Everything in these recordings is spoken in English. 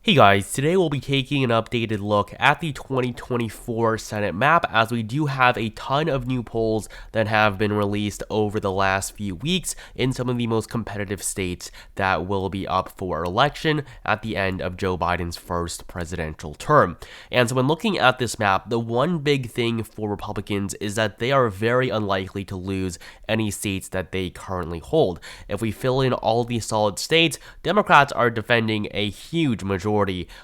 Hey guys, today we'll be taking an updated look at the 2024 Senate map, as we do have a ton of new polls that have been released over the last few weeks in some of the most competitive states that will be up for election at the end of Joe Biden's first presidential term. And so when looking at this map, the one big thing for Republicans is that they are very unlikely to lose any seats that they currently hold. If we fill in all these solid states, Democrats are defending a huge majority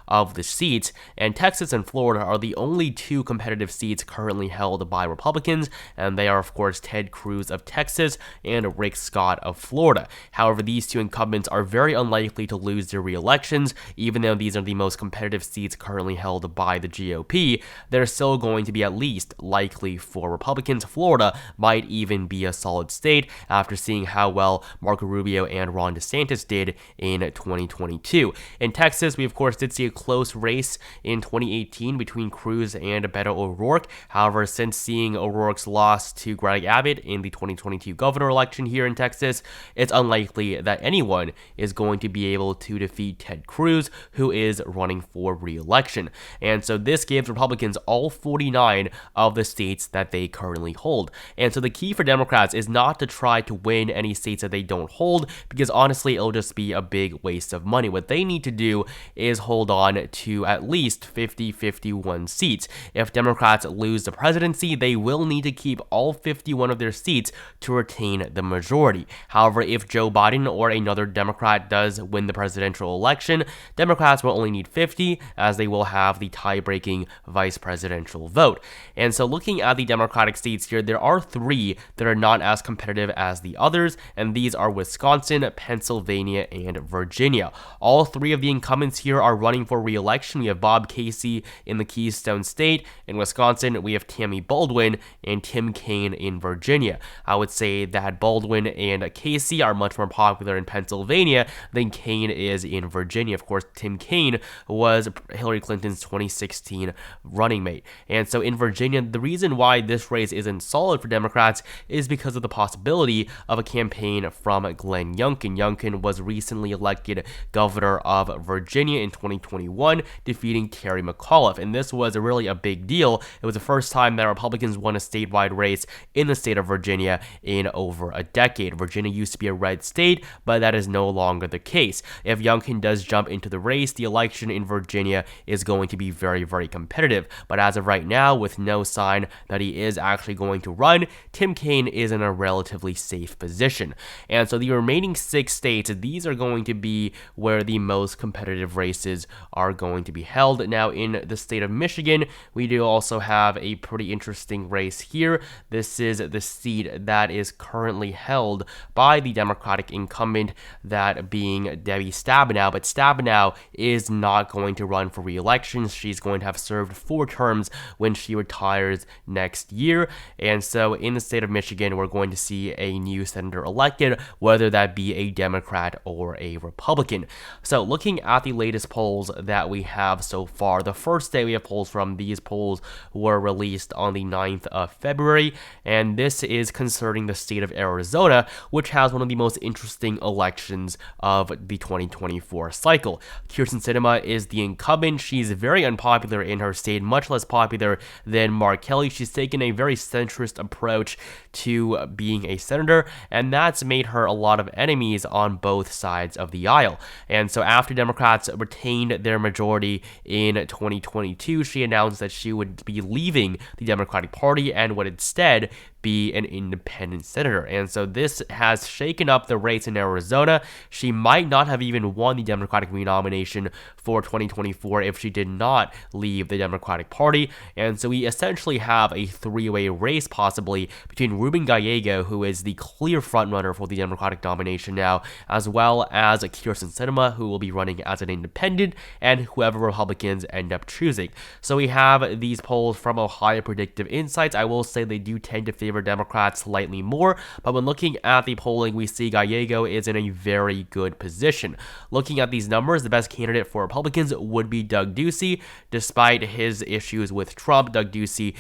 of the seats, and Texas and Florida are the only two competitive seats currently held by Republicans, and they are, of course, Ted Cruz of Texas and Rick Scott of Florida. However, these two incumbents are very unlikely to lose their re-elections. Even though these are the most competitive seats currently held by the GOP, they're still going to be at least likely for Republicans. Florida might even be a solid state after seeing how well Marco Rubio and Ron DeSantis did in 2022. In Texas, we of course did see a close race in 2018 between Cruz and Beto O'Rourke. However, since seeing O'Rourke's loss to Greg Abbott in the 2022 governor election here in Texas, it's unlikely that anyone is going to be able to defeat Ted Cruz, who is running for re-election. And so this gives Republicans all 49 of the states that they currently hold. And so the key for Democrats is not to try to win any states that they don't hold, because honestly, it'll just be a big waste of money. What they need to do is hold on to at least 51 seats. If Democrats lose the presidency, they will need to keep all 51 of their seats to retain the majority. However, if Joe Biden or another Democrat does win the presidential election, Democrats will only need 50, as they will have the tie-breaking vice presidential vote. And so looking at the Democratic seats here, there are three that are not as competitive as the others, and these are Wisconsin, Pennsylvania, and Virginia. All three of the incumbents here are running for re-election. We have Bob Casey in the Keystone State. In Wisconsin, we have Tammy Baldwin and Tim Kaine in Virginia. I would say that Baldwin and Casey are much more popular in Pennsylvania than Kaine is in Virginia. Of course, Tim Kaine was Hillary Clinton's 2016 running mate. And so in Virginia, the reason why this race isn't solid for Democrats is because of the possibility of a campaign from Glenn Youngkin. Youngkin was recently elected governor of Virginia in 2021, defeating Terry McAuliffe, and this was really a big deal. It was the first time that Republicans won a statewide race in the state of Virginia in over a decade. Virginia used to be a red state, but that is no longer the case. If Youngkin does jump into the race, the election in Virginia is going to be very, very competitive. But as of right now, with no sign that he is actually going to run, Tim Kaine is in a relatively safe position. And so the remaining 6 states, these are going to be where the most competitive races are going to be held. Now, in the state of Michigan, we do also have a pretty interesting race here. This is the seat that is currently held by the Democratic incumbent, that being Debbie Stabenow, but Stabenow is not going to run for re-election. She's going to have served 4 terms when she retires next year, and so in the state of Michigan, we're going to see a new senator elected, whether that be a Democrat or a Republican. So looking at the latest polls that we have so far, the first day we have polls from, these polls were released on the 9th of February, and this is concerning the state of Arizona, which has one of the most interesting elections of the 2024 cycle. Kyrsten Sinema is the incumbent. She's very unpopular in her state, much less popular than Mark Kelly. She's taken a very centrist approach to being a senator, and that's made her a lot of enemies on both sides of the aisle. And so after Democrats retained their majority in 2022, she announced that she would be leaving the Democratic Party and would instead be an independent senator. And so this has shaken up the race in Arizona. She might not have even won the Democratic renomination for 2024 if she did not leave the Democratic Party. And so we essentially have a 3-way race possibly between Ruben Gallego, who is the clear frontrunner for the Democratic nomination now, as well as Kyrsten Sinema, who will be running as an independent, and whoever Republicans end up choosing. So we have these polls from Ohio Predictive Insights. I will say they do tend to favor Democrats slightly more, but when looking at the polling, we see Gallego is in a very good position. Looking at these numbers, the best candidate for Republicans would be Doug Ducey. Despite his issues with Trump, Doug Ducey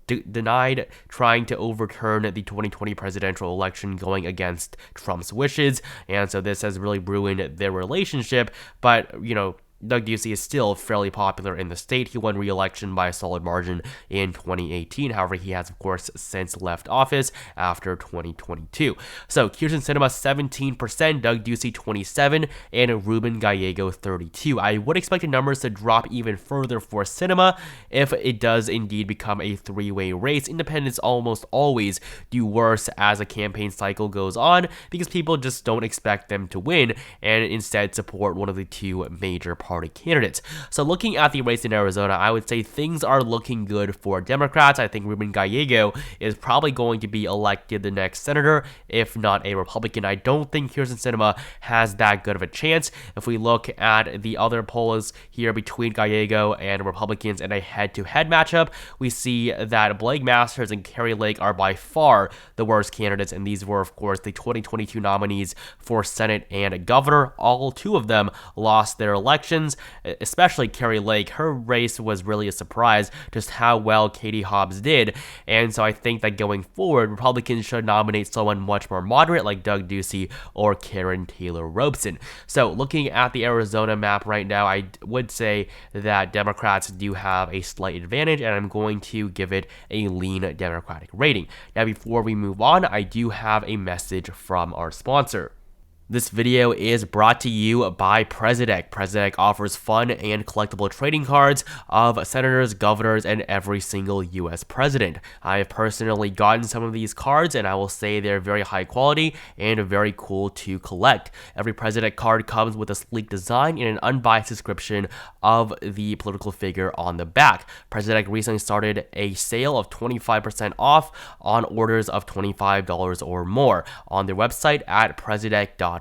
denied trying to overturn the 2020 presidential election, going against Trump's wishes, and so this has really ruined their relationship. But Doug Ducey is still fairly popular in the state. He won re-election by a solid margin in 2018. However, he has, of course, since left office after 2022. So, Kyrsten Sinema, 17%, Doug Ducey, 27%, and Ruben Gallego, 32%. I would expect the numbers to drop even further for Sinema if it does indeed become a three-way race. Independents almost always do worse as a campaign cycle goes on because people just don't expect them to win and instead support one of the two major party candidates. So looking at the race in Arizona, I would say things are looking good for Democrats. I think Ruben Gallego is probably going to be elected the next senator, if not a Republican. I don't think Kyrsten Sinema has that good of a chance. If we look at the other polls here between Gallego and Republicans in a head-to-head matchup, we see that Blake Masters and Kari Lake are by far the worst candidates, and these were, of course, the 2022 nominees for Senate and governor. All two of them lost their elections, especially Kari Lake. Her race was really a surprise just how well Katie Hobbs did, and so I think that going forward, Republicans should nominate someone much more moderate like Doug Ducey or Karen Taylor Robson. So looking at the Arizona map right now, I would say that Democrats do have a slight advantage, and I'm going to give it a lean Democratic rating. Now, before we move on, I do have a message from our sponsor. This video is brought to you by President. President offers fun and collectible trading cards of senators, governors, and every single U.S. president. I have personally gotten some of these cards, and I will say they're very high quality and very cool to collect. Every President card comes with a sleek design and an unbiased description of the political figure on the back. President recently started a sale of 25% off on orders of $25 or more on their website at president.com.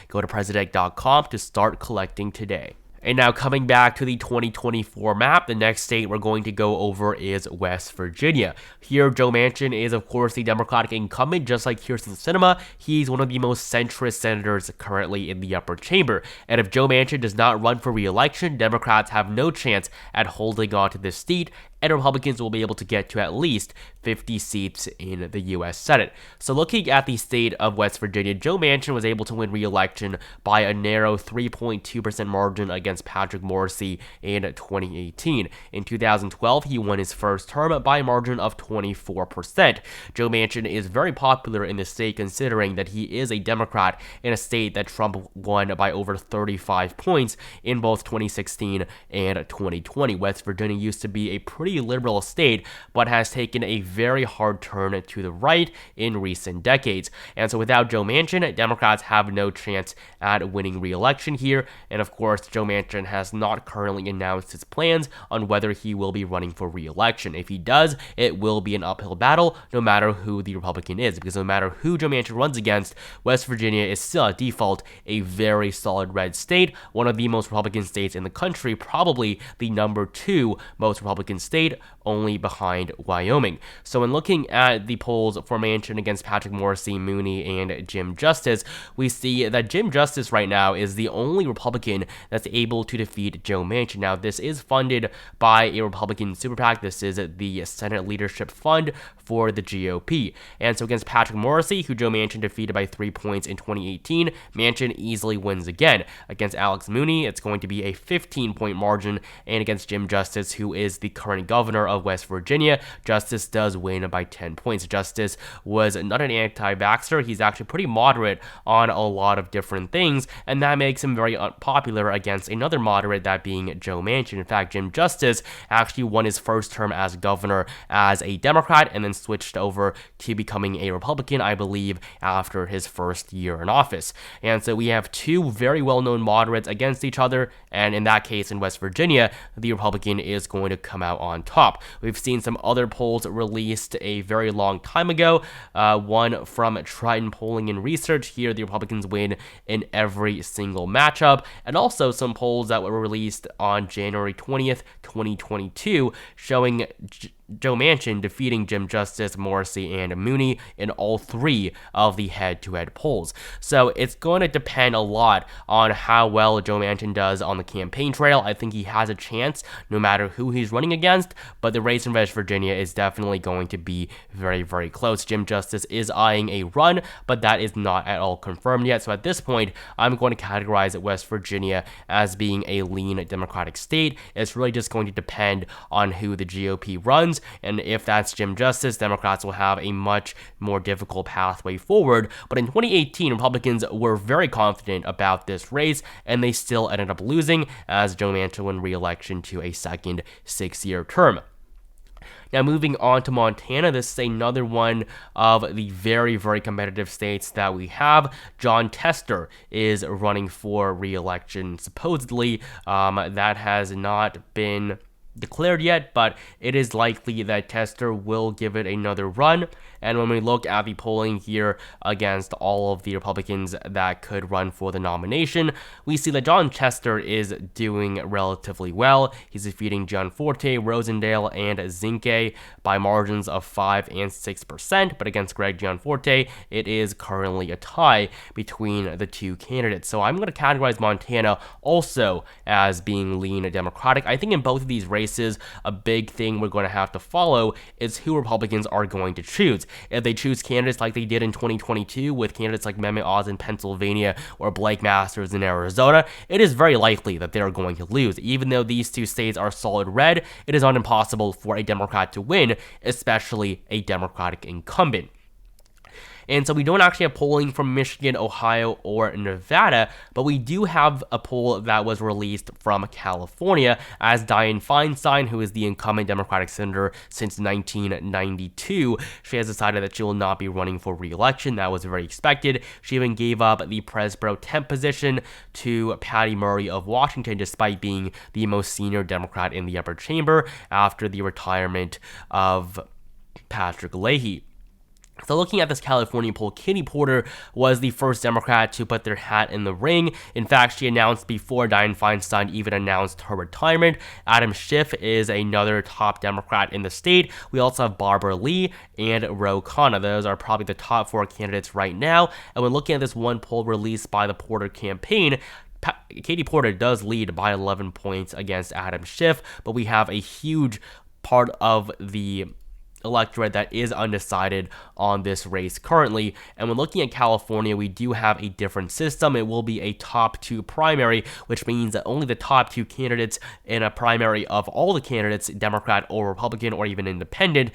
Go to president.com to start collecting today. And now coming back to the 2024 map, the next state we're going to go over is West Virginia. Here, Joe Manchin is, of course, the Democratic incumbent, just like Kyrsten Sinema. He's one of the most centrist senators currently in the upper chamber. And if Joe Manchin does not run for re-election, Democrats have no chance at holding on to this seat, and Republicans will be able to get to at least 50 seats in the U.S. Senate. So looking at the state of West Virginia, Joe Manchin was able to win re-election by a narrow 3.2% margin against Patrick Morrisey in 2018. In 2012, he won his first term by a margin of 24%. Joe Manchin is very popular in the state considering that he is a Democrat in a state that Trump won by over 35 points in both 2016 and 2020. West Virginia used to be a pretty liberal state, but has taken a very hard turn to the right in recent decades. And so without Joe Manchin, Democrats have no chance at winning re-election here. And of course, Joe Manchin has not currently announced his plans on whether he will be running for re-election. If he does, it will be an uphill battle no matter who the Republican is, because no matter who Joe Manchin runs against, West Virginia is still at default a very solid red state, one of the most Republican states in the country, probably the number 2 most Republican state, only behind Wyoming. So when looking at the polls for Manchin against Patrick Morrisey, Mooney, and Jim Justice, we see that Jim Justice right now is the only Republican that's able to defeat Joe Manchin. Now, this is funded by a Republican super PAC. This is the Senate Leadership Fund for the GOP. And so against Patrick Morrisey, who Joe Manchin defeated by 3 points in 2018, Manchin easily wins again. Against Alex Mooney, it's going to be a 15-point margin, and against Jim Justice, who is the current governor of West Virginia, Justice does win by 10 points. Justice was not an anti-vaxxer. He's actually pretty moderate on a lot of different things, and that makes him very unpopular against another moderate, that being Joe Manchin. In fact, Jim Justice actually won his first term as governor as a Democrat and then switched over to becoming a Republican, I believe, after his first year in office. And so we have two very well-known moderates against each other, and in that case, in West Virginia, the Republican is going to come out on top. We've seen some other polls released a very long time ago, one from Triton Polling and Research. Here, the Republicans win in every single matchup, and also some polls that were released on January 20th, 2022, showing Joe Manchin defeating Jim Justice, Morrissey, and Mooney in all three of the head-to-head polls. So it's going to depend a lot on how well Joe Manchin does on the campaign trail. I think he has a chance no matter who he's running against, but the race in West Virginia is definitely going to be very, very close. Jim Justice is eyeing a run, but that is not at all confirmed yet. So at this point, I'm going to categorize West Virginia as being a lean Democratic state. It's really just going to depend on who the GOP runs, and if that's Jim Justice, Democrats will have a much more difficult pathway forward. But in 2018, Republicans were very confident about this race, and they still ended up losing as Joe Manchin won re-election to a second 6-year term. Now, moving on to Montana, this is another one of the very, very competitive states that we have. Jon Tester is running for re-election, supposedly. That has not been declared yet, but it is likely that Tester will give it another run. And when we look at the polling here against all of the Republicans that could run for the nomination, we see that Jon Tester is doing relatively well. He's defeating Gianforte, Rosendale, and Zinke by margins of 5 and 6%, but against Greg Gianforte, it is currently a tie between the two candidates. So I'm going to categorize Montana also as being lean Democratic. I think in both of these races, a big thing we're going to have to follow is who Republicans are going to choose. If they choose candidates like they did in 2022 with candidates like Mehmet Oz in Pennsylvania or Blake Masters in Arizona, it is very likely that they are going to lose. Even though these two states are solid red, it is not impossible for a Democrat to win, especially a Democratic incumbent. And so we don't actually have polling from Michigan, Ohio, or Nevada, but we do have a poll that was released from California as Dianne Feinstein, who is the incumbent Democratic senator since 1992, she has decided that she will not be running for re-election. That was very expected. She even gave up the Pres Pro Temp position to Patty Murray of Washington, despite being the most senior Democrat in the upper chamber after the retirement of Patrick Leahy. So looking at this California poll, Katie Porter was the first Democrat to put their hat in the ring. In fact, she announced before Dianne Feinstein even announced her retirement. Adam Schiff is another top Democrat in the state. We also have Barbara Lee and Ro Khanna. Those are probably the top 4 candidates right now. And when looking at this one poll released by the Porter campaign, Katie Porter does lead by 11 points against Adam Schiff, but we have a huge part of the electorate that is undecided on this race currently. And when looking at California, we do have a different system. It will be a top 2 primary, which means that only the top 2 candidates in a primary of all the candidates, Democrat or Republican or even independent,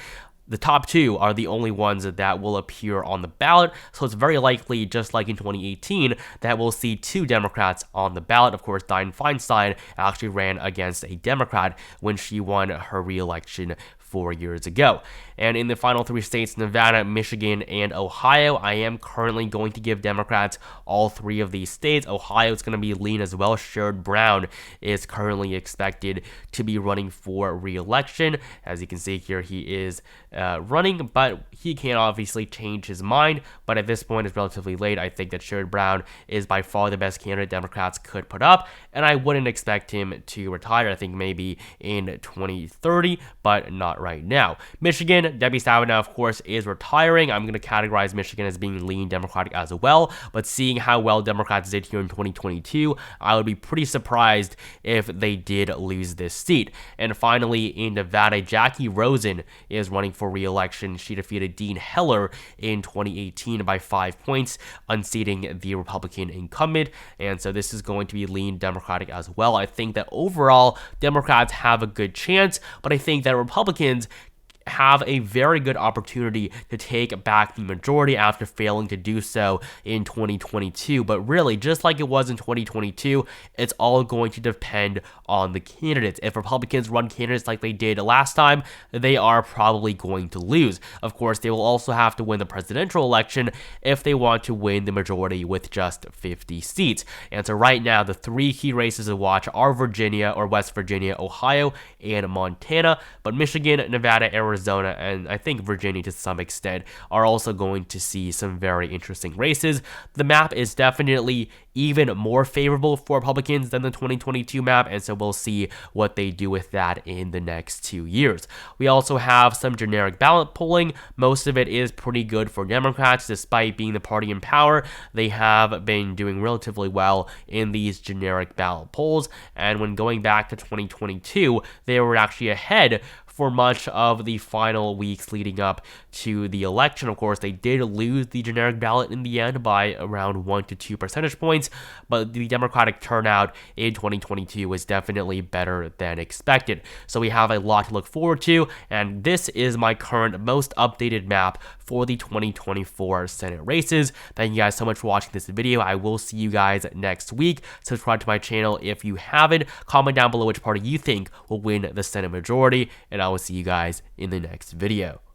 the top 2 are the only ones that will appear on the ballot. So it's very likely, just like in 2018, that we'll see 2 Democrats on the ballot. Of course, Dianne Feinstein actually ran against a Democrat when she won her re-election 4 years ago. And in the final 3 states, Nevada, Michigan, and Ohio, I am currently going to give Democrats all 3 of these states. Ohio is going to be lean as well. Sherrod Brown is currently expected to be running for re-election. As you can see here, he is running, but he can obviously change his mind. But at this point, it's relatively late. I think that Sherrod Brown is by far the best candidate Democrats could put up, and I wouldn't expect him to retire. I think maybe in 2030, but not right now. Michigan, Debbie Stabenow, of course, is retiring. I'm going to categorize Michigan as being lean Democratic as well, but seeing how well Democrats did here in 2022, I would be pretty surprised if they did lose this seat. And finally, in Nevada, Jackie Rosen is running for re-election. She defeated Dean Heller in 2018 by 5 points, unseating the Republican incumbent, and so this is going to be lean Democratic as well. I think that overall, Democrats have a good chance, but I think that Republicans have a very good opportunity to take back the majority after failing to do so in 2022. But really, just like it was in 2022, it's all going to depend on the candidates. If Republicans run candidates like they did last time, they are probably going to lose. Of course, they will also have to win the presidential election if they want to win the majority with just 50 seats. And so right now, the 3 key races to watch are Virginia or West Virginia, Ohio, and Montana. But Michigan, Nevada, Arizona, Arizona, and I think Virginia to some extent are also going to see some very interesting races. The map is definitely even more favorable for Republicans than the 2022 map, and so we'll see what they do with that in the next 2 years. We also have some generic ballot polling. Most of it is pretty good for Democrats, despite being the party in power. They have been doing relatively well in these generic ballot polls, and when going back to 2022, they were actually ahead for much of the final weeks leading up to the election. Of course, they did lose the generic ballot in the end by around 1 to 2 percentage points, but the Democratic turnout in 2022 was definitely better than expected. So we have a lot to look forward to, and this is my current most updated map for the 2024 Senate races. Thank you guys so much for watching this video. I will see you guys next week. Subscribe to my channel if you haven't. Comment down below which party you think will win the Senate majority, and I will see you guys in the next video.